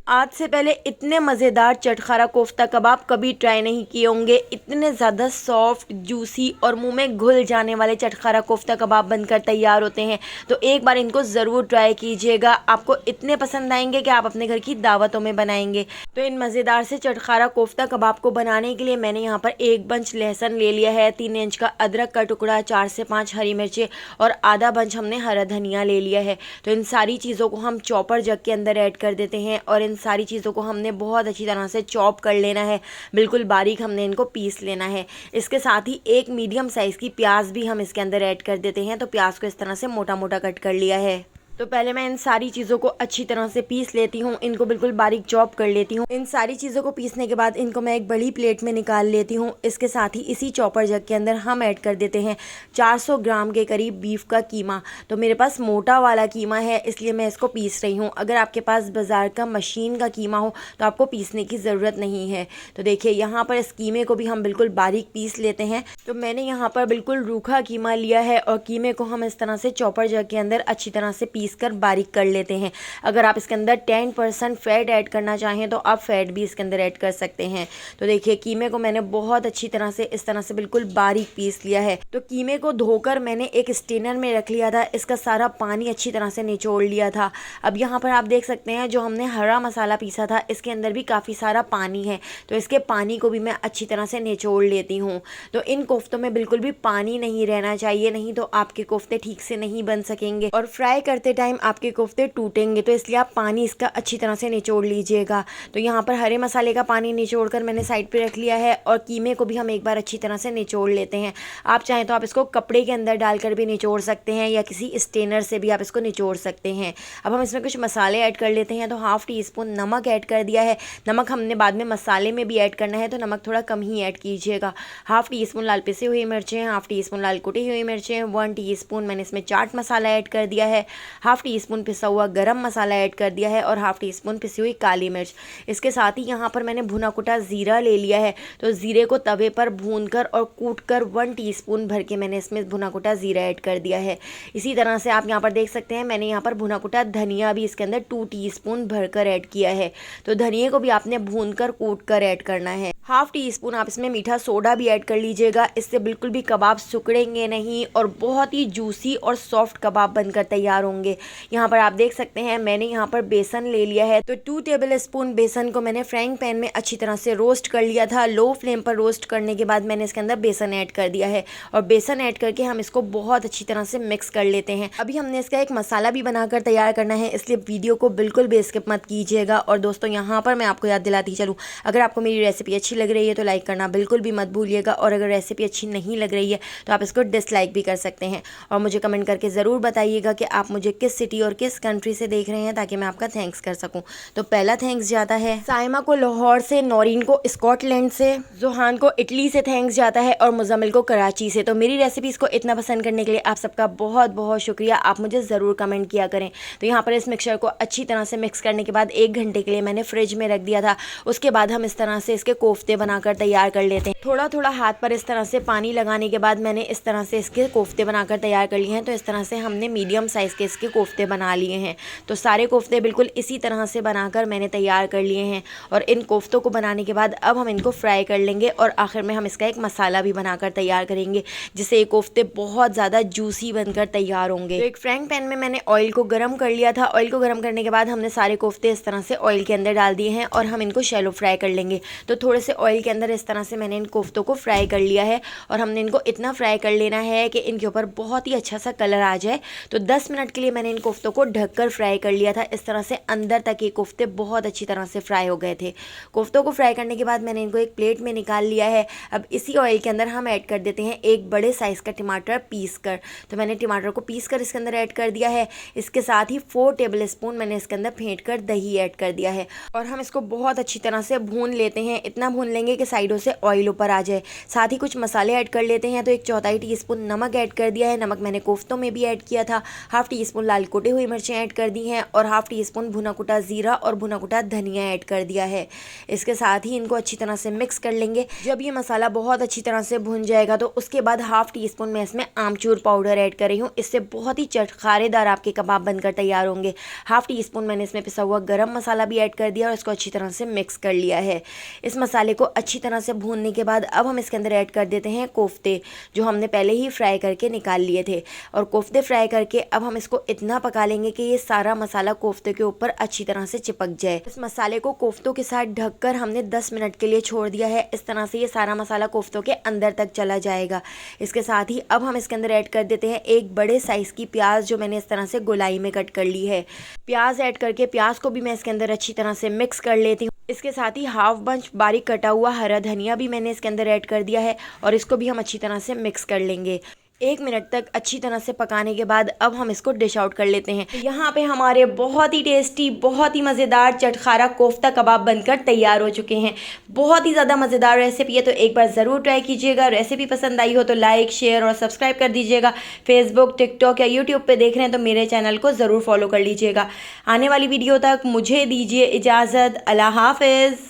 आज से पहले इतने मज़ेदार चटखारा कोफ्ता कबाब कभी ट्राई नहीं किए होंगे। इतने ज़्यादा सॉफ्ट, जूसी और मुंह में घुल जाने वाले चटखारा कोफ्ता कबाब बनकर तैयार होते हैं। तो एक बार इनको ज़रूर ट्राई कीजिएगा, आपको इतने पसंद आएंगे कि आप अपने घर की दावतों में बनाएंगे। तो इन मज़ेदार से चटखारा कोफ्ता कबाब को बनाने के लिए मैंने यहाँ पर एक बंच लहसुन ले लिया है, 3 इंच का अदरक का टुकड़ा, 4 से 5 हरी मिर्चें और आधा बंच हमने हरा धनिया ले लिया है। तो इन सारी चीज़ों को हम चॉपर जग के अंदर ऐड कर देते हैं और इन सारी चीज़ों को हमने बहुत अच्छी तरह से चॉप कर लेना है। बिल्कुल बारीक हमने इनको पीस लेना है। इसके साथ ही एक मीडियम साइज़ की प्याज भी हम इसके अंदर ऐड कर देते हैं। तो प्याज को इस तरह से मोटा मोटा कट कर लिया है। तो पहले मैं इन सारी चीज़ों को अच्छी तरह से पीस लेती हूँ, इनको बिल्कुल बारीक चॉप कर लेती हूँ। इन सारी चीज़ों को पीसने के बाद इनको मैं एक बड़ी प्लेट में निकाल लेती हूँ। इसके साथ ही इसी चॉपर जग के अंदर हम ऐड कर देते हैं 400 ग्राम के करीब बीफ का कीमा। तो मेरे पास मोटा वाला कीमा है, इसलिए मैं इसको पीस रही हूँ। अगर आपके पास बाज़ार का मशीन का कीमा हो तो आपको पीसने की ज़रूरत नहीं है। तो देखिए यहाँ पर इस कीमे को भी हम बिल्कुल बारीक पीस लेते हैं। तो मैंने यहाँ पर बिल्कुल रूखा कीमा लिया है और कीमे को हम इस तरह से चॉपर जग के अंदर अच्छी तरह से कर बारीक कर लेते हैं। अगर आप इसके अंदर 10% फैट ऐड करना चाहें तो आप फैट भी इसके अंदर ऐड कर सकते हैं। तो देखिए कीमे को मैंने बहुत अच्छी तरह से इस तरह से बिल्कुल बारीक पीस लिया है। तो कीमे को धोकर मैंने एक स्ट्रेनर में रख लिया था, इसका सारा पानी अच्छी तरह से निचोड़ लिया था। अब यहाँ पर आप देख सकते हैं जो हमने हरा मसाला पीसा था इसके अंदर भी काफ़ी सारा पानी है। तो इसके पानी को भी मैं अच्छी तरह से निचोड़ लेती हूँ। तो इन कोफ्तों में बिल्कुल भी पानी नहीं रहना चाहिए, नहीं तो आपके कोफ्ते ठीक से नहीं बन सकेंगे और फ्राई करते टाइम आपके कोफ्ते टूटेंगे। तो इसलिए आप पानी इसका अच्छी तरह से निचोड़ लीजिएगा। तो यहाँ पर हरे मसाले का पानी निचोड़कर मैंने साइड पे रख लिया है और कीमे को भी हम एक बार अच्छी तरह से निचोड़ लेते हैं। आप चाहें तो आप इसको कपड़े के अंदर डालकर भी निचोड़ सकते हैं या किसी स्ट्रेनर से भी आप इसको निचोड़ सकते हैं। अब हम इसमें कुछ मसाले ऐड कर लेते हैं। तो हाफ़ टी स्पून नमक ऐड कर दिया है। नमक हमने बाद में मसाले में भी ऐड करना है, तो नमक थोड़ा कम ही ऐड कीजिएगा। हाफ़ टी स्पून लाल पिसी हुई मिर्चें, हाफ़ टी स्पून लाल कुटी हुई मिर्चें, 1 टीस्पून मैंने इसमें चाट मसाला ऐड कर दिया है, हाफ़ टी स्पून पिसा हुआ गरम मसाला ऐड कर दिया है और हाफ़ टी स्पून पिसी हुई काली मिर्च। इसके साथ ही यहाँ पर मैंने भुना कुटा ज़ीरा ले लिया है। तो ज़ीरे को तवे पर भूनकर और कूटकर 1 टीस्पून भर के मैंने इसमें भुना कुटा ज़ीरा ऐड कर दिया है। इसी तरह से आप यहाँ पर देख सकते हैं मैंने यहाँ पर भुना कुटा धनिया भी इसके अंदर 2 टीस्पून भरकर ऐड किया है। तो धनिया को भी आपने भूनकर कूटकर ऐड करना है। हाफ़ टी स्पून आप इसमें मीठा सोडा भी ऐड कर लीजिएगा, इससे बिल्कुल भी कबाब सिकुड़ेंगे नहीं और बहुत ही जूसी और सॉफ्ट कबाब बनकर तैयार होंगे। यहाँ पर आप देख सकते हैं मैंने यहाँ पर बेसन ले लिया है। तो 2 टेबल स्पून बेसन को मैंने फ्राइंग पैन में अच्छी तरह से रोस्ट कर लिया था। लो फ्लेम पर रोस्ट करने के बाद मैंने इसके अंदर बेसन ऐड कर दिया है और बेसन ऐड करके हम इसको बहुत अच्छी तरह से मिक्स कर लेते हैं। अभी हमने इसका एक मसाला भी बनाकर तैयार करना है, इसलिए वीडियो को बिल्कुल भी स्किप मत कीजिएगा। और दोस्तों यहाँ पर मैं आपको याद दिलाती चलूँ, अगर आपको मेरी रेसिपी अच्छी लग रही है तो लाइक करना बिल्कुल भी मत भूलिएगा और अगर रेसिपी अच्छी नहीं लग रही है तो आप इसको डिसलाइक भी कर सकते हैं। और मुझे कमेंट करके ज़रूर बताइएगा कि आप मुझे किस सिटी और किस कंट्री से देख रहे हैं ताकि मैं आपका थैंक्स कर सकूं। तो पहला थैंक्स जाता है साइमा को लाहौर से, नौरीन को स्कॉटलैंड से, जोहान को इटली से थैंक्स जाता है और मुजम्मिल को कराची से। तो मेरी रेसिपीज़ को इतना पसंद करने के लिए आप सबका बहुत बहुत शुक्रिया। आप मुझे ज़रूर कमेंट किया करें। तो यहाँ पर इस मिक्सचर को अच्छी तरह से मिक्स करने के बाद 1 घंटे के लिए मैंने फ्रिज में रख दिया था। उसके बाद हम इस तरह से इसके कोफ्ते बनाकर तैयार कर लेते हैं। थोड़ा थोड़ा हाथ पर इस तरह से पानी लगाने के बाद मैंने इस तरह से इसके कोफ्ते बनाकर तैयार कर लिए हैं। तो इस तरह से हमने मीडियम साइज़ के इसके कोफ्ते बना लिए हैं। तो सारे कोफ्ते बिल्कुल इसी तरह से बनाकर मैंने तैयार कर लिए हैं और इन कोफ्तों को बनाने के बाद अब हम इनको फ्राई कर लेंगे और आखिर में हम इसका एक मसाला भी बनाकर तैयार करेंगे जिससे ये कोफ्ते बहुत ज़्यादा जूसी बनकर तैयार होंगे। तो एक फ्राइंग पैन में मैंने ऑयल को गर्म कर लिया था। ऑयल को गर्म करने के बाद हमने सारे कोफ्ते इस तरह से ऑयल के अंदर डाल दिए हैं और हम इनको शैलो फ्राई कर लेंगे। तो थोड़े से ऑयल के अंदर इस तरह से मैंने इन कोफ्तों को फ्राई कर लिया है और हमने इनको इतना फ्राई कर लेना है कि इनके ऊपर बहुत ही अच्छा सा कलर आ जाए। तो 10 मिनट के लिए मैंने इन कोफ्तों को ढककर फ्राई कर लिया था। इस तरह से अंदर तक ये कोफ्ते बहुत अच्छी तरह से फ्राई हो गए थे। कोफ्तों को फ्राई करने के बाद मैंने इनको एक प्लेट में निकाल लिया है। अब इसी ऑयल के अंदर हम ऐड कर देते हैं एक बड़े साइज़ का टमाटर पीस कर। तो मैंने टमाटर को पीस कर इसके अंदर ऐड कर दिया है। इसके साथ ही 4 टेबल स्पून मैंने इसके अंदर फेंट कर दही ऐड कर दिया है और हम इसको बहुत अच्छी तरह से भून लेते हैं। इतना भून लेंगे कि साइडों से ऑयल ऊपर आ जाए। साथ ही कुछ मसाले ऐड कर लेते हैं। तो 1/4 टीस्पून नमक ऐड कर दिया है। नमक मैंने कोफ्तों में भी ऐड किया था। हाफ़ टी स्पून लाल कुटी हुई मिर्चें ऐड कर दी हैं और हाफ़ टी स्पून भुना कुटा ज़ीरा और भुना कुटा धनिया ऐड कर दिया है। इसके साथ ही इनको अच्छी तरह से मिक्स कर लेंगे। जब ये मसाला बहुत अच्छी तरह से भुन जाएगा तो उसके बाद हाफ़ टी स्पून मैं इसमें आमचूर पाउडर ऐड कर रही हूँ। इससे बहुत ही चटखारेदार आपके कबाब बनकर तैयार होंगे। हाफ़ टी स्पून मैंने इसमें पिसा हुआ गरम मसाला भी ऐड कर दिया और इसको अच्छी तरह से मिक्स कर लिया है। इस मसाले को अच्छी तरह से भूनने के बाद अब हम इसके अंदर ऐड कर देते हैं कोफ्ते, जो हमने पहले ही फ्राई करके निकाल लिए थे। और कोफ्ते फ्राई करके अब हम इसको इतना पका लेंगे कि ये सारा मसाला कोफ्ते के ऊपर अच्छी तरह से चिपक जाए। इस मसाले को कोफ्तों के साथ ढककर हमने 10 मिनट के लिए छोड़ दिया है। इस तरह से ये सारा मसाला कोफ्तों के अंदर तक चला जाएगा। इसके साथ ही अब हम इसके अंदर ऐड कर देते हैं एक बड़े साइज़ की प्याज, जो मैंने इस तरह से गोलाई में कट कर ली है। प्याज ऐड करके प्याज को भी मैं इसके अंदर अच्छी तरह से मिक्स कर लेती हूँ। इसके साथ ही हाफ बंच बारीक कटा हुआ हरा धनिया भी मैंने इसके अंदर ऐड कर दिया है और इसको भी हम अच्छी तरह से मिक्स कर लेंगे। 1 मिनट तक अच्छी तरह से पकाने के बाद अब हम इसको डिश आउट कर लेते हैं। यहाँ पे हमारे बहुत ही टेस्टी, बहुत ही मज़ेदार चटखारा कोफ्ता कबाब बनकर तैयार हो चुके हैं। बहुत ही ज़्यादा मज़ेदार रेसिपी है, तो एक बार ज़रूर ट्राई कीजिएगा। रेसिपी पसंद आई हो तो लाइक, शेयर और सब्सक्राइब कर दीजिएगा। फेसबुक, टिकटॉक या यूट्यूब पर देख रहे हैं तो मेरे चैनल को ज़रूर फॉलो कर लीजिएगा। आने वाली वीडियो तक मुझे दीजिए इजाज़त। अल्लाह हाफ़िज़।